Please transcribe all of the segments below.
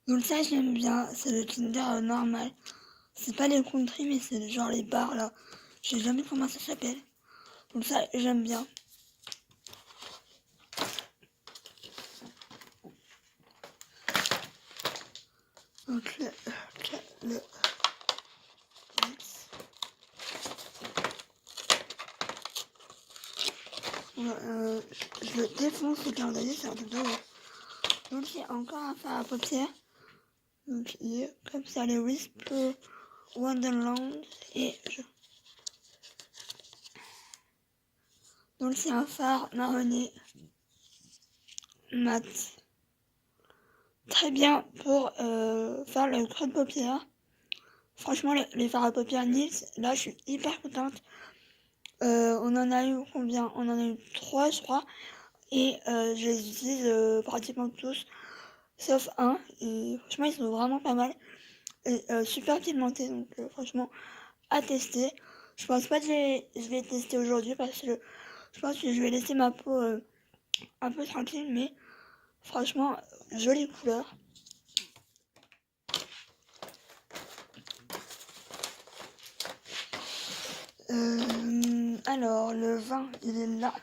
Donc ça j'aime bien, c'est le Kinder normal. C'est pas les country mais c'est genre les bars là. Je sais jamais comment ça s'appelle. Donc ça j'aime bien. Donc le je le défonce le calendrier, c'est un truc de ouf. Donc il y a encore un fard à paupières. Donc il est comme ça, les Whisper Wonderland. Donc c'est un fard marronné mat. Très bien pour faire le creux de paupières. Franchement, les fards à paupières Nils, là je suis hyper contente. On en a eu combien? On en a eu 3 je crois. Et je les utilise pratiquement tous, sauf un. Et franchement, ils sont vraiment pas mal. Et super pigmentés, donc franchement, à tester. Je pense pas que je vais tester aujourd'hui parce que je pense que je vais laisser ma peau un peu tranquille, mais franchement, jolie couleur. Alors, le vin, il est là.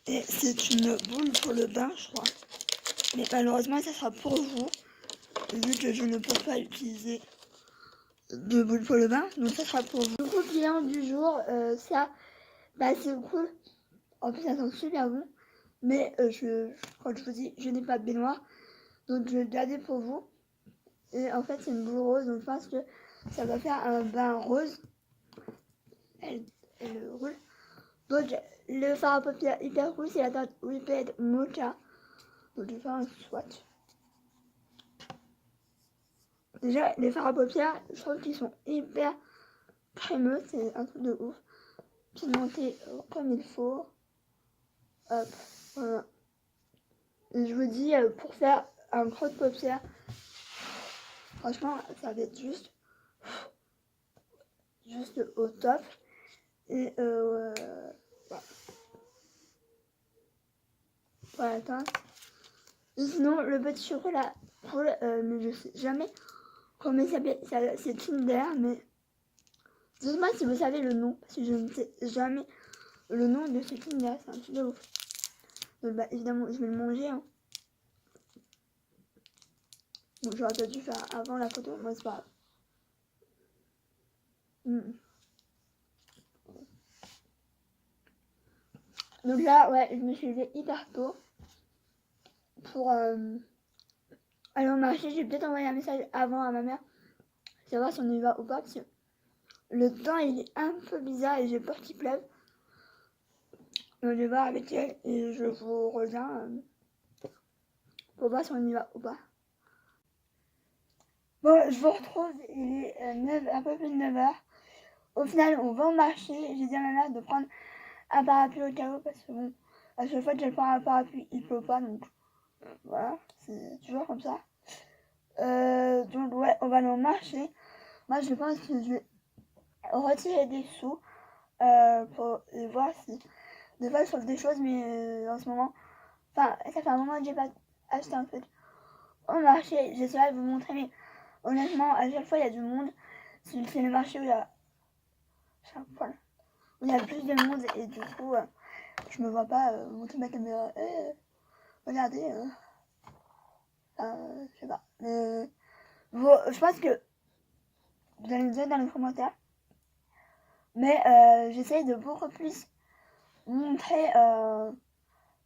Et c'est une boule pour le bain, je crois. Mais malheureusement, ça sera pour vous, vu que je ne peux pas utiliser de boule pour le bain. Donc ça sera pour vous. Le coup client du jour, ça, bah c'est cool. En plus, ça sent super bon. Mais quand je vous dis, je n'ai pas de baignoire. Donc je vais le garder pour vous. Et en fait, c'est une boule rose. Donc je pense que ça va faire un bain rose. Elle roule. Donc le fard à paupières hyper cool, c'est la teinte Whipped Mocha. Donc je vais faire un swatch. Déjà, les fards à paupières, je trouve qu'ils sont hyper crémeux, c'est un truc de ouf. Pimenté comme il faut. Hop, voilà. Et je vous dis, pour faire un creux de paupières, franchement, ça va être juste au top. Et voilà. Voilà, teinte. Et sinon, le petit chocolat cool, mais je sais jamais comment il s'appelle. C'est Kinder, mais dites-moi si vous savez le nom, parce que je ne sais jamais le nom de ce Kinder, c'est un truc de ouf. Donc bah évidemment, je vais le manger, hein. Bon, j'aurais pas dû faire avant la photo, moi c'est pas grave. Donc là, ouais, je me suis levée hyper tôt pour aller au marché. J'ai peut-être envoyé un message avant à ma mère, savoir si on y va ou pas, parce que le temps il est un peu bizarre et j'ai peur qu'il pleuve. Donc je vais voir avec elle et je vous reviens pour voir si on y va ou pas. Bon, je vous retrouve, il est un peu plus de 9h. Au final, on va au marché. J'ai dit à ma mère de prendre un parapluie au cas où parce que bon, à chaque fois que je prends un parapluie, il pleut pas, donc voilà, c'est toujours comme ça. Donc ouais, on va aller au marché. Moi, je pense que je vais retirer des sous pour voir si des fois je trouve des choses, mais en ce moment, enfin, ça fait un moment que j'ai pas acheté un truc au marché. J'essaierai de vous montrer, mais honnêtement, à chaque fois, il y a du monde. C'est le marché où il y a plus de monde et du coup, je me vois pas montrer ma caméra. Regardez, je sais pas. Je pense que vous allez me dire dans les commentaires. Mais j'essaye de beaucoup plus montrer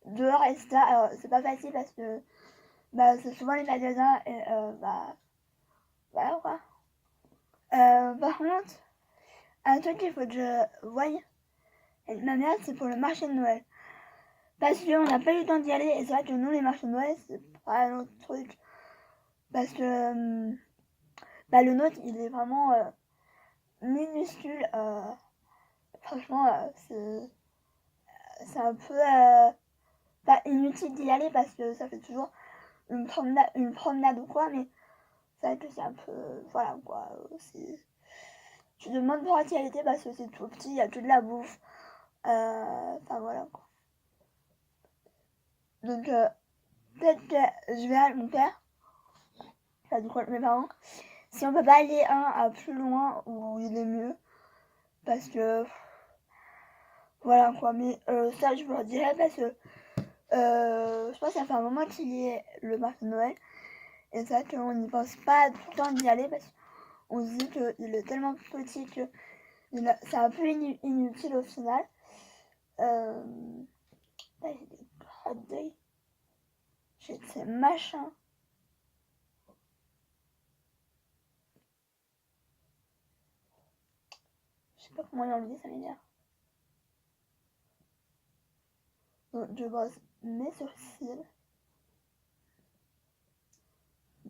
dehors, etc. Alors, c'est pas facile parce que bah, c'est souvent les magasins et bah, voilà quoi. Par contre, un truc qu'il faut que je voie avec ma mère, c'est pour le marché de Noël. Parce qu'on n'a pas eu le temps d'y aller et c'est vrai que nous, les marchés de Noël, c'est pas un autre truc. Parce que bah, le nôtre, il est vraiment minuscule. Franchement, c'est un peu pas inutile d'y aller parce que ça fait toujours une promenade ou quoi, mais c'est vrai que c'est un peu, voilà quoi. Tu demandes pour y aller parce que c'est tout petit, il y a que de la bouffe. Enfin voilà quoi. Donc peut-être que je verrai avec mon père, enfin du coup avec mes parents, si on peut pas aller à plus loin où il est mieux, parce que voilà quoi. Mais ça je vous le dirai parce que je pense que ça fait un moment qu'il y est le marché de Noël, et c'est vrai qu'on n'y pense pas tout le temps d'y aller parce qu'on se dit qu'il est tellement petit que c'est un peu inutile au final. Là, j'ai des crottes d'œil. J'ai de ces machins. Je sais pas comment les enlever, ça m'énerve. Donc je brosse mes sourcils.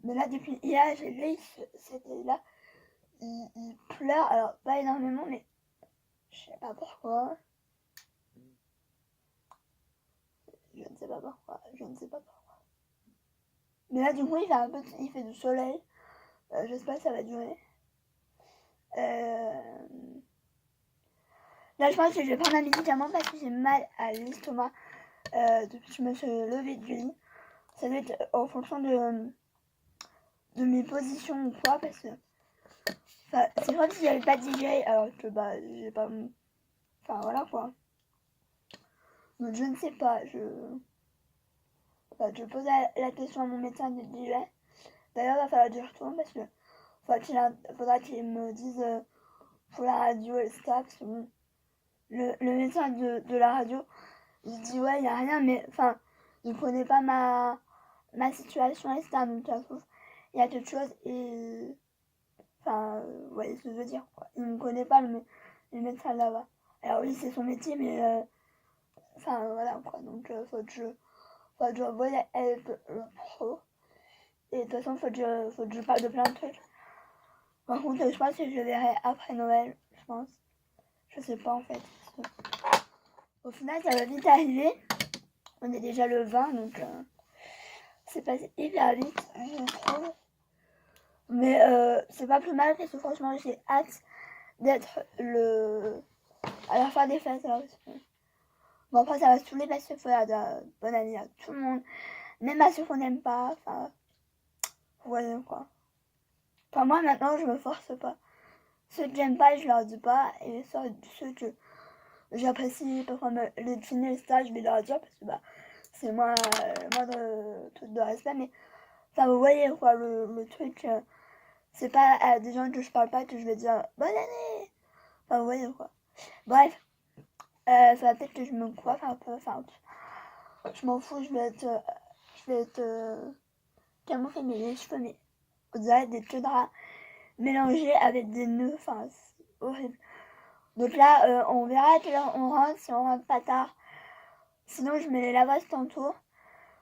Mais là, depuis hier, j'ai vu, c'était là. Il pleure, alors pas énormément, mais je sais pas pourquoi. Je ne sais pas pourquoi. Je ne sais pas pourquoi. Mais là, du coup, il fait du soleil. J'espère que ça va durer. Là, je pense que je vais prendre un médicament parce que j'ai mal à l'estomac depuis que je me suis levée du lit. Ça doit être en fonction de mes positions ou quoi, parce que c'est comme si j'avais pas de DJ alors que j'ai pas. Enfin voilà quoi. Donc je ne sais pas. Je pose la question à mon médecin de DJ. D'ailleurs, il va falloir que j'y retourne parce que faudra qu'il me dise pour la radio et etc. Parce que bon, le médecin de la radio, il dit ouais, il n'y a rien, mais enfin, il ne connaît pas ma situation, etc. Donc ça se trouve, il y a quelque chose et. Enfin, vous voyez ce que je veux dire, quoi. Il ne me connaît pas, le médecin là-bas. Alors oui, c'est son métier, mais. Enfin, voilà, quoi. Donc, faut que je voie avec le pro. Et de toute façon, faut que je parle de plein de trucs. Par contre, je pense que je le verrai après Noël, je pense. Je sais pas, en fait. Au final, ça va vite arriver. On est déjà le 20, donc c'est passé hyper vite, je trouve. Mais c'est pas plus mal parce que franchement, j'ai hâte d'être à la fin des fêtes. Alors, bon, après, ça va se saouler parce qu'il faut dire bonne année à tout le monde, même à ceux qu'on n'aime pas. Enfin, vous voyez quoi. Enfin, moi, maintenant, je me force pas. Ceux que j'aime pas, je leur dis pas. Et ceux que j'apprécie, par exemple, les dîners, ça, je vais leur dire parce que c'est moi de truc de respect. Mais, enfin, vous voyez quoi, le truc. C'est pas à des gens que je parle pas que je vais dire bonne année. Enfin, vous voyez quoi. Bref, ça va peut-être que je me coiffe un peu. Enfin, je m'en fous, je vais être camoufler mes cheveux, mais on dirait des queues de rats mélangés avec des nœuds. Enfin, c'est horrible. Donc là, on verra à quelle heure on rentre, si on rentre pas tard. Sinon, je mets les lavages tantôt.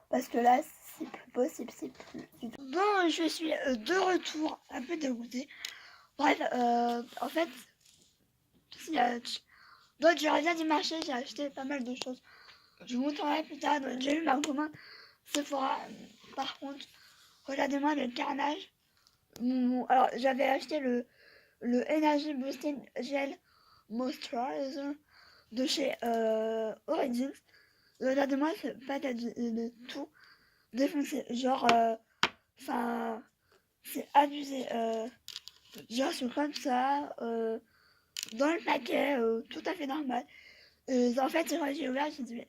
Parce que là, c'est plus possible, c'est plus du tout. Bon, je suis de retour, un peu dégoûtée. Bref, en fait, donc je reviens du marché, j'ai acheté pas mal de choses. Je vous montrerai plus tard. Donc, j'ai eu ma commande Sephora. Par contre, regardez-moi le carnage. Alors, j'avais acheté le Energy Boosting Gel Moisturizer de chez Origins. Regardez-moi ce paquet de tout défoncé. Genre, enfin, c'est abusé. Genre, c'est comme ça, dans le paquet, tout à fait normal. En fait, quand j'ai ouvert, j'ai dit, mais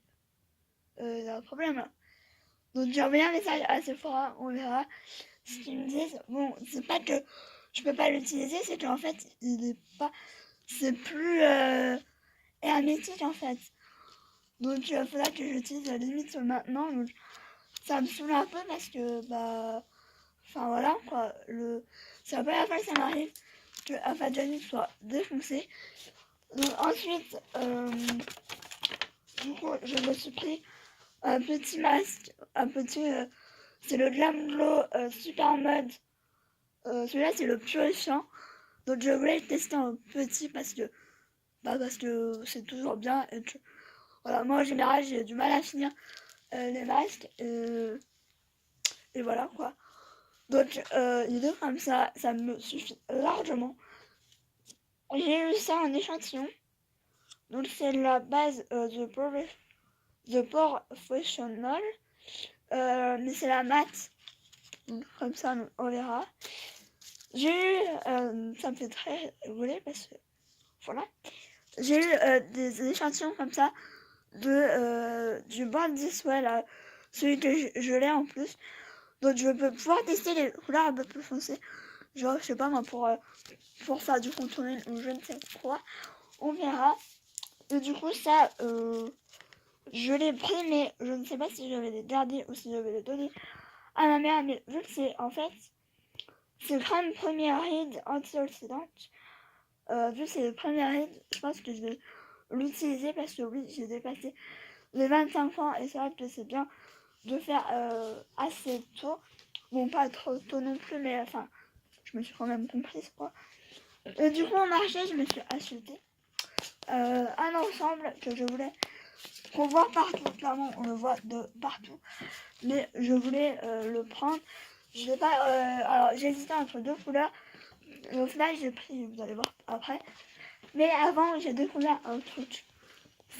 il y a un problème là. Donc, j'ai envoyé un message à Sephora, on verra ce qu'ils me disent. Bon, c'est pas que je peux pas l'utiliser, c'est qu'en fait, il est pas. C'est plus hermétique en fait. Donc, il faudra que j'utilise limite maintenant. Donc, ça me saoule un peu parce que, enfin voilà quoi. C'est la première fois que ça m'arrive que un Fadjani soit défoncé. Donc, ensuite, du coup, je me suis pris un petit masque, c'est le Glam Glow Super Mode. Celui-là, c'est le purifiant. Donc, je voulais le tester en petit parce que c'est toujours bien. Et que, voilà, moi, en général, j'ai du mal à finir les masques. Et voilà, quoi. Donc, il est comme ça me suffit largement. J'ai eu ça en échantillon. Donc, c'est la base The Professional. mais c'est la mat. Donc, comme ça, on verra. J'ai eu, ça me fait très rigoler parce que, voilà. J'ai eu des échantillons comme ça du Bond Diswell, là, celui que je l'ai en plus. Donc je peux pouvoir tester les couleurs un peu plus foncées. Genre, je sais pas moi, pour faire du contouring ou je ne sais quoi. On verra. Et du coup, ça, je l'ai pris, mais je ne sais pas si je vais les garder ou si je vais les donner à ma mère. Mais vu que c'est, en fait, c'est crème première ride antioxydante. Vu que c'est le premier ride, je pense que je vais l'utiliser parce que oui, j'ai dépassé les 25 ans et c'est vrai que c'est bien de faire assez tôt. Bon, pas trop tôt non plus, mais enfin, je me suis quand même comprise quoi. Et du coup, au marché, je me suis acheté un ensemble que je voulais qu'on voit partout. Clairement, on le voit de partout, mais je voulais le prendre. Je vais pas. Alors, j'ai hésité entre deux couleurs. Et au final, j'ai pris, vous allez voir après. Mais avant, j'ai découvert un truc.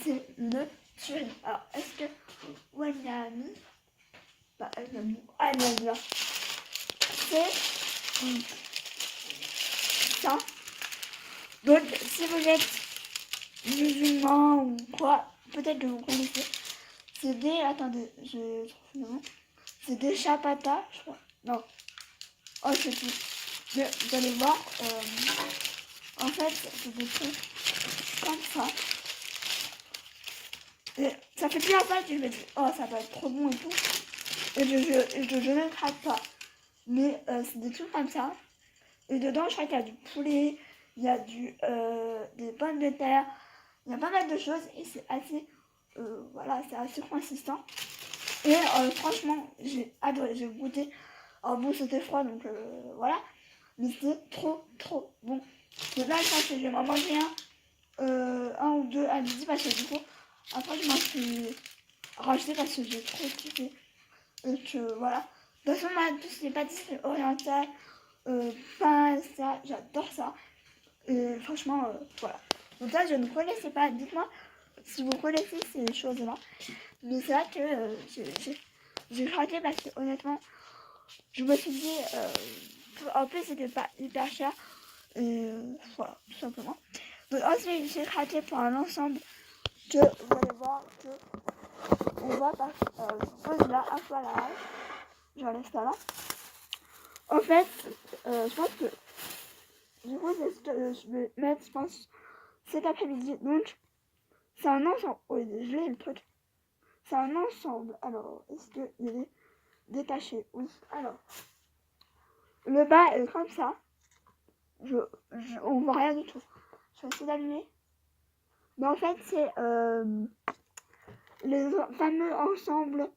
C'est le tuile. Alors, est-ce que elle l'a mis? Bah, elle l'a mis. Ah, elle l'a mis là. C'est ça. Donc, si vous êtes musulman ou quoi, peut-être que vous connaissez. C'est des. Attendez, je trouve le nom. C'est des chapatas, je crois. Non. Oh, je sais plus. Mais vous allez voir. En fait, c'est des trucs comme ça. Et ça fait plusieurs fois que je me dis, oh, ça va être trop bon et tout. Et je ne craque pas. Mais c'est des trucs comme ça. Et dedans, je crois qu'il y a du poulet, il y a des pommes de terre, il y a pas mal de choses et c'est assez, voilà, c'est assez consistant. Et franchement, j'ai adoré, j'ai goûté. Alors bon, c'était froid, donc voilà. Mais c'était trop, trop bon. Donc là, je pense que je vais m'en manger un ou deux à midi parce que du coup, après, je m'en suis racheté parce que j'ai trop kiffé. Et que voilà. De toute façon, moi, tout ce qui est pâtisserie orientale, pain, ça, j'adore ça. Et franchement, voilà. Donc là, je ne connaissais pas. Dites-moi si vous connaissez ces choses-là. Mais c'est vrai que j'ai craqué parce que honnêtement, je me suis dit, en plus, c'était pas hyper cher. Et voilà, tout simplement. Donc ensuite, j'ai craqué pour un ensemble que vous allez voir que on voit par je pose là, un peu à la rage. J'enlève ça là. En fait, je pense que du coup, c'est ce que je vais mettre, je pense, cet après-midi. Donc, c'est un ensemble. Oui, je l'ai le truc. C'est un ensemble. Alors, est-ce qu'il est détaché? Oui. Alors, le bas est comme ça. On voit rien du tout. Je vais essayer d'allumer. Mais en fait, c'est les fameux ensembles.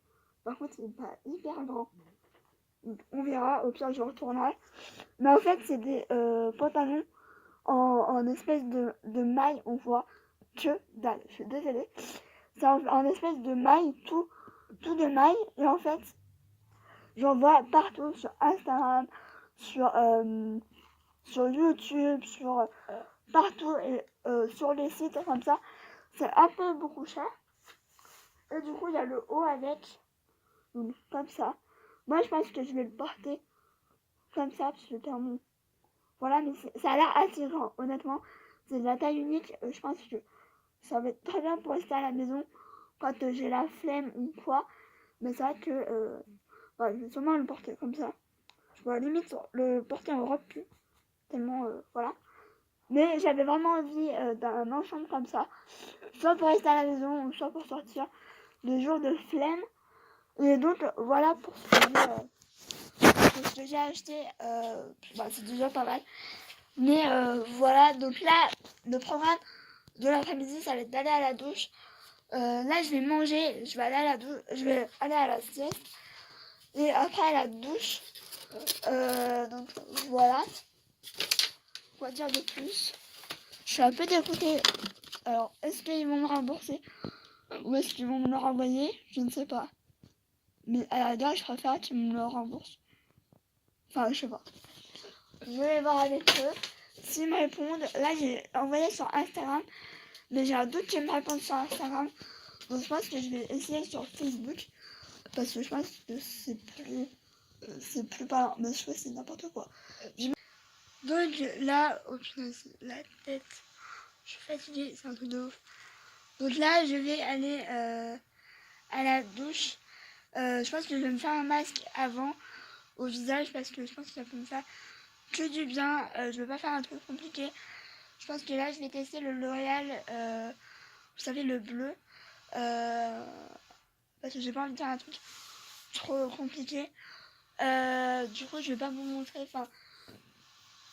Par contre, c'est pas hyper grand. On verra. Au pire, je retournerai. Mais en fait, c'est des pantalons en espèce de maille. On voit que dalle. Je suis désolée. C'est en espèce de maille, tout de maille. Et en fait, j'en vois partout sur Instagram, sur YouTube, sur partout et sur les sites comme ça. C'est un peu beaucoup cher. Et du coup, il y a le haut avec, donc, comme ça. Moi, je pense que je vais le porter comme ça, parce que clairement, voilà, mais ça a l'air assez grand, honnêtement. C'est de la taille unique. Je pense que ça va être très bien pour rester à la maison quand j'ai la flemme ou quoi. Mais c'est vrai que je vais sûrement le porter comme ça. Je vais limite le porter en robe plus. Tellement, voilà. Mais j'avais vraiment envie d'un ensemble comme ça. Soit pour rester à la maison, soit pour sortir des jours de flemme. Et donc, voilà pour ce que j'ai acheté. C'est déjà pas mal. Mais voilà, donc là, le programme de l'après-midi, ça va être d'aller à la douche. Là, je vais manger, je vais aller à la douche, je vais aller à la sieste. Et après à la douche, donc voilà. Quoi dire de plus? Je suis un peu dégoûtée. Alors, est-ce qu'ils vont me rembourser ou est-ce qu'ils vont me le renvoyer? Je ne sais pas. Mais à la rigueur, je préfère qu'ils me le remboursent. Enfin, je sais pas. Je vais voir avec eux. S'ils me répondent, là j'ai envoyé sur Instagram, mais j'ai un doute qu'ils me répondent sur Instagram. Donc je pense que je vais essayer sur Facebook. parce que je pense que c'est plus parlant. Mes cheveux, c'est n'importe quoi. Donc là, oh putain, la tête, je suis fatiguée, c'est un truc de ouf. Donc là, je vais aller à la douche. Je pense que je vais me faire un masque avant au visage parce que je pense que ça peut me faire que du bien. Je veux pas faire un truc compliqué. Je pense que là, je vais tester le L'Oréal, vous savez, le bleu. Parce que j'ai pas envie de faire un truc trop compliqué. Du coup, je vais pas vous montrer. Enfin,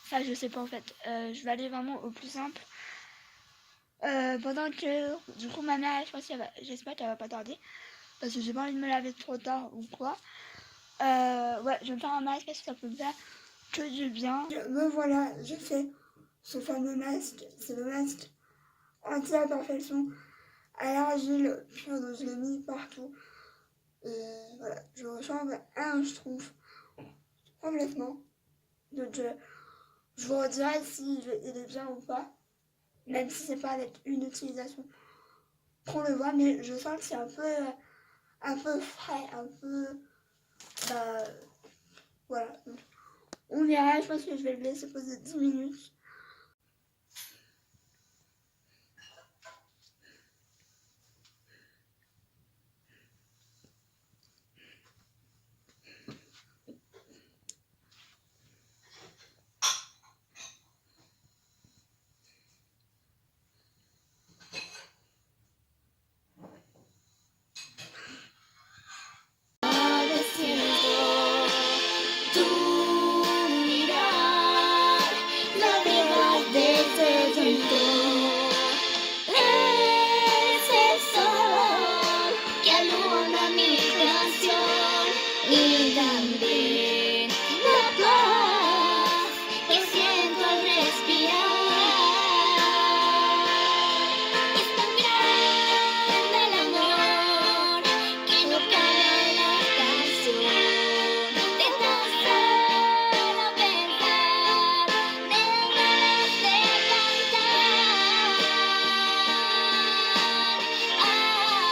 ça, je sais pas en fait. Je vais aller vraiment au plus simple. Pendant que, du coup, ma mère, je pense j'espère qu'elle va pas tarder. Parce que j'ai pas envie de me laver trop tard ou quoi. Ouais, je vais me faire un masque parce que ça peut me faire que du bien. Me voilà, j'ai fait ce fameux masque. C'est le masque anti-imperfection à l'argile pure, donc je l'ai mis partout. Et voilà, je ressemble à un schtroumpf complètement. Donc je vous redirai s'il est bien ou pas. Même si c'est pas avec une utilisation qu'on le voit, mais je sens que c'est un peu frais, un peu. Bah, voilà. Donc, on verra, je pense que je vais le laisser poser 10 minutes.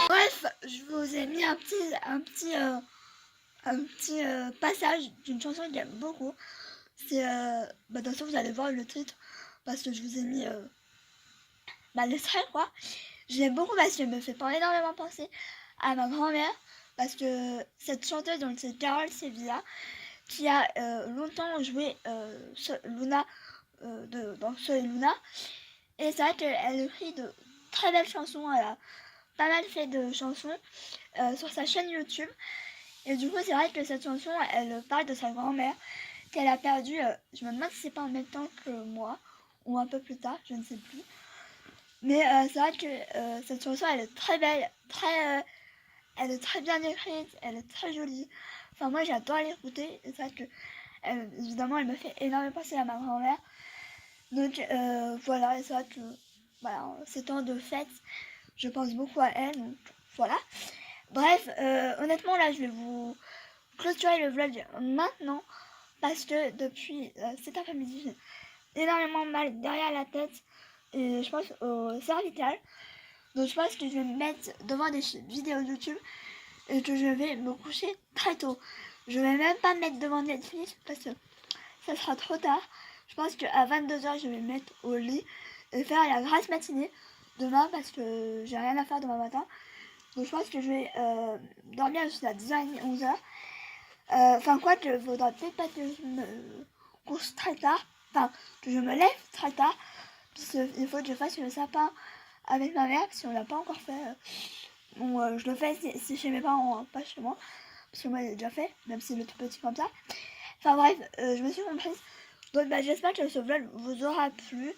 Bref, je vous ai mis un petit passage d'une chanson que j'aime beaucoup. C'est, bah, de toute façon, vous allez voir le titre parce que je vous ai mis l'extrait, quoi. J'aime beaucoup parce qu'elle me fait pas énormément penser à ma grand-mère parce que cette chanteuse, donc c'est Carole Sevilla, qui a longtemps joué Luna dans Soy Luna. Et c'est vrai qu'elle écrit de très belles chansons, elle a pas mal fait de chansons sur sa chaîne YouTube. Et du coup, c'est vrai que cette chanson, elle parle de sa grand-mère qu'elle a perdue, je me demande si c'est pas en même temps que moi, ou un peu plus tard, je ne sais plus. Mais c'est vrai que cette chanson, elle est très belle, elle est très bien écrite, elle est très jolie. Enfin, moi, j'adore l'écouter. Et c'est vrai que, évidemment, elle me fait énormément penser à ma grand-mère. Donc, voilà, et c'est vrai que, voilà, ces temps de fête, je pense beaucoup à elle. Donc, voilà. Bref, honnêtement, là, je vais vous clôturer le vlog maintenant. Parce que depuis cet après-midi, j'ai énormément mal derrière la tête. Et je pense au cervical. Donc je pense que je vais me mettre devant des vidéos YouTube et que je vais me coucher très tôt. Je vais même pas me mettre devant Netflix parce que ça sera trop tard. Je pense qu'à 22h, je vais me mettre au lit et faire la grasse matinée demain parce que j'ai rien à faire demain matin. Donc je pense que je vais dormir jusqu'à 10h30, 11h. Enfin quoi que faudra peut-être pas que je me couche très tard. Enfin, que je me lève très tard. Puisqu'il faut que je fasse le sapin avec ma mère, parce qu'on l'a pas encore fait. Bon, je le fais si chez mes parents, hein, pas chez moi. Parce que moi, j'ai déjà fait, même si c'est le tout petit comme ça. Enfin bref, je me suis comprise. Donc bah, j'espère que ce vlog vous aura plu.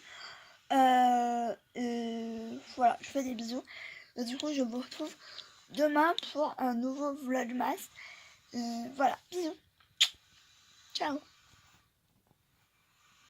Et voilà, je fais des bisous. Et du coup, je vous retrouve demain pour un nouveau vlogmas. Voilà, bisous. Ciao.